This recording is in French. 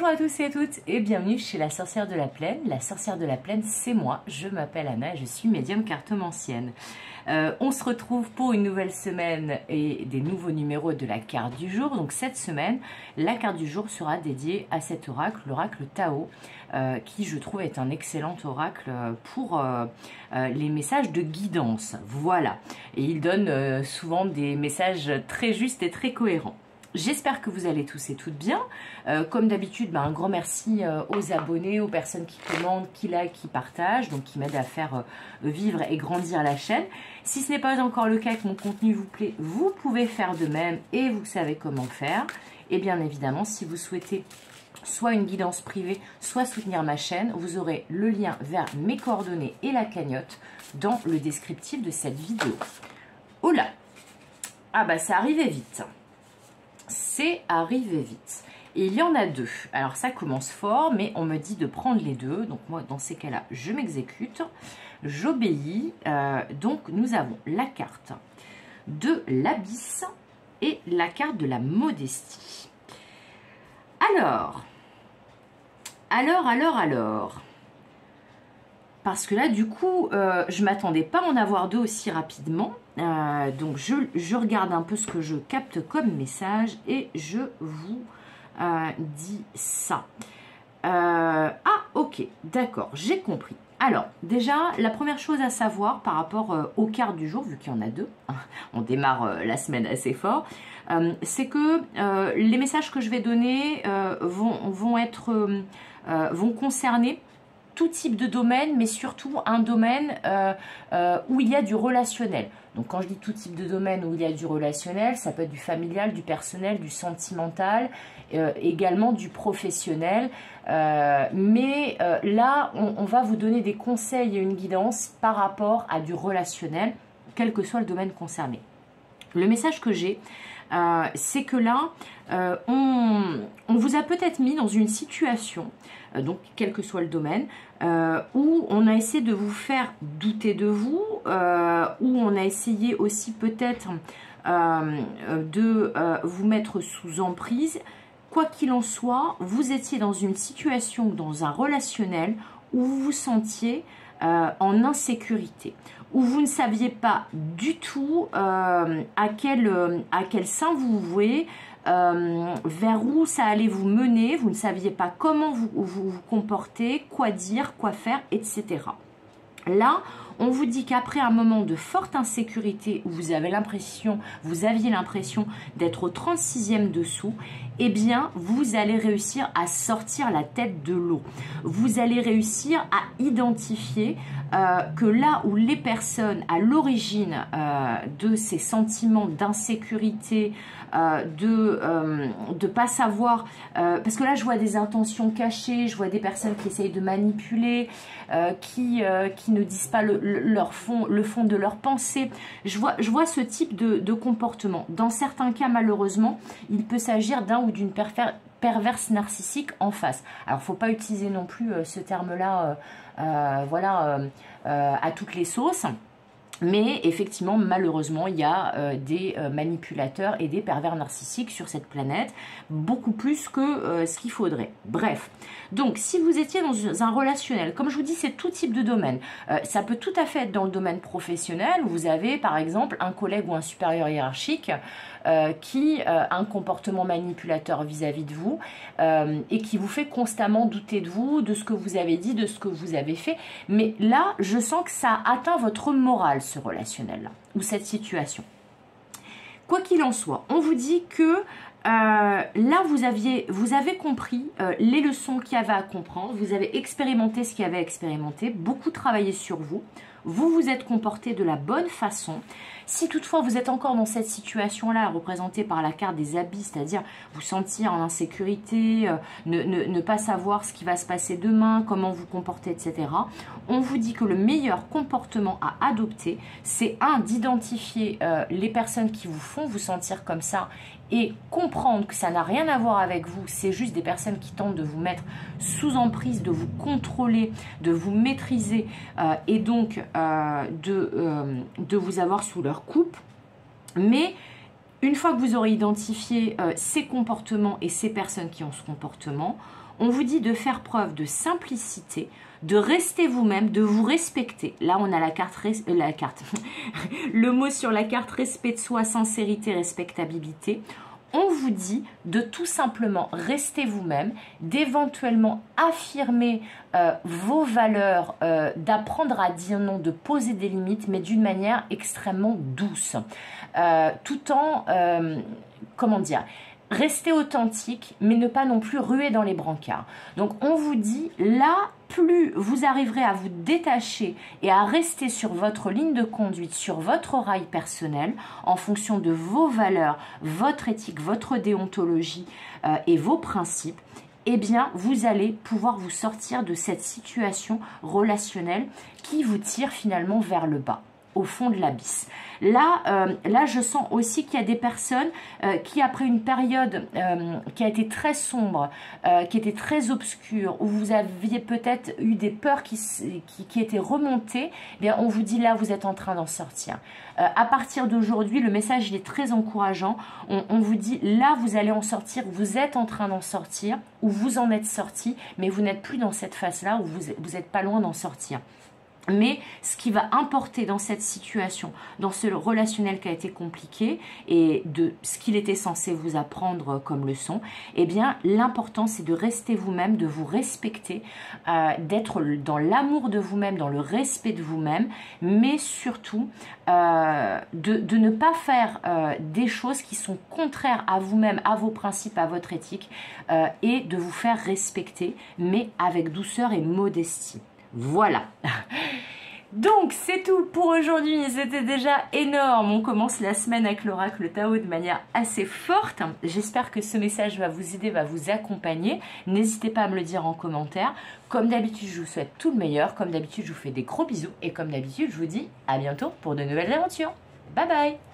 Bonjour à tous et à toutes et bienvenue chez la sorcière de la plaine. La sorcière de la plaine, c'est moi, je m'appelle Anna et je suis médium cartomancienne. On se retrouve pour une nouvelle semaine et des nouveaux numéros de la carte du jour. Donc cette semaine, la carte du jour sera dédiée à cet oracle, l'oracle Tao, qui je trouve est un excellent oracle pour les messages de guidance. Voilà, et il donne souvent des messages très justes et très cohérents. J'espère que vous allez tous et toutes bien. Comme d'habitude, un grand merci aux abonnés, aux personnes qui commandent, qui like, qui partagent, donc qui m'aident à faire vivre et grandir la chaîne. Si ce n'est pas encore le cas et que mon contenu vous plaît, vous pouvez faire de même et vous savez comment faire. Et bien évidemment, si vous souhaitez soit une guidance privée, soit soutenir ma chaîne, vous aurez le lien vers mes coordonnées et la cagnotte dans le descriptif de cette vidéo. Oh là! Ah bah ça arrivait vite. C'est arrivé vite. Et il y en a deux. Alors ça commence fort, mais on me dit de prendre les deux. Donc moi, dans ces cas-là, je m'exécute. J'obéis. Donc nous avons la carte de l'abysse et la carte de la modestie. Alors. Parce que là, du coup, je ne m'attendais pas à en avoir deux aussi rapidement. Donc, je regarde un peu ce que je capte comme message et je vous dis ça. Ah, ok, d'accord, j'ai compris. Alors, déjà, la première chose à savoir par rapport aux cartes du jour, vu qu'il y en a deux, on démarre la semaine assez fort, c'est que les messages que je vais donner vont concerner tout type de domaine, mais surtout un domaine où il y a du relationnel. Donc quand je dis tout type de domaine où il y a du relationnel, ça peut être du familial, du personnel, du sentimental, également du professionnel. Là, on va vous donner des conseils et une guidance par rapport à du relationnel, quel que soit le domaine concerné. Le message que j'ai, c'est que là, on vous a peut-être mis dans une situation, donc quel que soit le domaine, où on a essayé de vous faire douter de vous, où on a essayé aussi peut-être de vous mettre sous emprise. Quoi qu'il en soit, vous étiez dans une situation, dans un relationnel où vous vous sentiez en insécurité, où vous ne saviez pas du tout à quel sein vous vouez, vers où ça allait vous mener, vous ne saviez pas comment vous comporter, quoi dire, quoi faire, etc. Là, on vous dit qu'après un moment de forte insécurité où vous aviez l'impression d'être au 36e dessous, eh bien, vous allez réussir à sortir la tête de l'eau. Vous allez réussir à identifier que là où les personnes à l'origine de ces sentiments d'insécurité, de pas savoir, parce que là je vois des intentions cachées, je vois des personnes qui essayent de manipuler, qui ne disent pas le fond de leur pensée. Je vois ce type de comportement. Dans certains cas, malheureusement, il peut s'agir d'un ou d'une perverse narcissique en face. Alors, il ne faut pas utiliser non plus ce terme-là à toutes les sauces. Mais effectivement, malheureusement, il y a des manipulateurs et des pervers narcissiques sur cette planète, beaucoup plus que ce qu'il faudrait. Bref, donc si vous étiez dans un relationnel, comme je vous dis, c'est tout type de domaine. Ça peut tout à fait être dans le domaine professionnel, où vous avez par exemple un collègue ou un supérieur hiérarchique qui a un comportement manipulateur vis-à-vis de vous et qui vous fait constamment douter de vous, de ce que vous avez dit, de ce que vous avez fait. Mais là, je sens que ça atteint votre morale, ce relationnel-là, ou cette situation. Quoi qu'il en soit, on vous dit que là, vous avez compris les leçons qu'il y avait à comprendre, vous avez expérimenté ce qu'il y avait à expérimenter, beaucoup travaillé sur vous, vous vous êtes comporté de la bonne façon. Si toutefois vous êtes encore dans cette situation-là, représentée par la carte des abysses, c'est-à-dire vous sentir en insécurité, ne pas savoir ce qui va se passer demain, comment vous comporter, etc., on vous dit que le meilleur comportement à adopter, c'est d'identifier les personnes qui vous font vous sentir comme ça et comprendre que ça n'a rien à voir avec vous, c'est juste des personnes qui tentent de vous mettre sous emprise, de vous contrôler, de vous maîtriser et donc de vous avoir sous leur coupe. Mais une fois que vous aurez identifié ces comportements et ces personnes qui ont ce comportement, On vous dit de faire preuve de simplicité, de rester vous-même, de vous respecter. Là, on a le mot sur la carte, respect de soi, sincérité, respectabilité. On vous dit de tout simplement rester vous-même, d'éventuellement affirmer vos valeurs, d'apprendre à dire non, de poser des limites, mais d'une manière extrêmement douce. Tout en, comment dire, rester authentique, mais ne pas non plus ruer dans les brancards. Donc on vous dit, là, plus vous arriverez à vous détacher et à rester sur votre ligne de conduite, sur votre rail personnel, en fonction de vos valeurs, votre éthique, votre déontologie et vos principes, eh bien, vous allez pouvoir vous sortir de cette situation relationnelle qui vous tire finalement vers le bas, au fond de l'abysse. Là, je sens aussi qu'il y a des personnes qui, après une période qui a été très sombre, qui était très obscure, où vous aviez peut-être eu des peurs qui étaient remontées, eh bien, on vous dit là, vous êtes en train d'en sortir. À partir d'aujourd'hui, le message il est très encourageant. On vous dit là, vous allez en sortir, vous êtes en train d'en sortir, ou vous en êtes sorti, mais vous n'êtes plus dans cette phase-là où vous n'êtes pas loin d'en sortir. Mais ce qui va importer dans cette situation, dans ce relationnel qui a été compliqué et de ce qu'il était censé vous apprendre comme leçon, eh bien l'important c'est de rester vous-même, de vous respecter, d'être dans l'amour de vous-même, dans le respect de vous-même, mais surtout de ne pas faire des choses qui sont contraires à vous-même, à vos principes, à votre éthique et de vous faire respecter, mais avec douceur et modestie. Voilà. Donc c'est tout pour aujourd'hui, c'était déjà énorme. On commence la semaine avec l'oracle Tao de manière assez forte. J'espère que ce message va vous aider, va vous accompagner. N'hésitez pas à me le dire en commentaire. Comme d'habitude, je vous souhaite tout le meilleur. Comme d'habitude, je vous fais des gros bisous. Et comme d'habitude, je vous dis à bientôt pour de nouvelles aventures. Bye bye.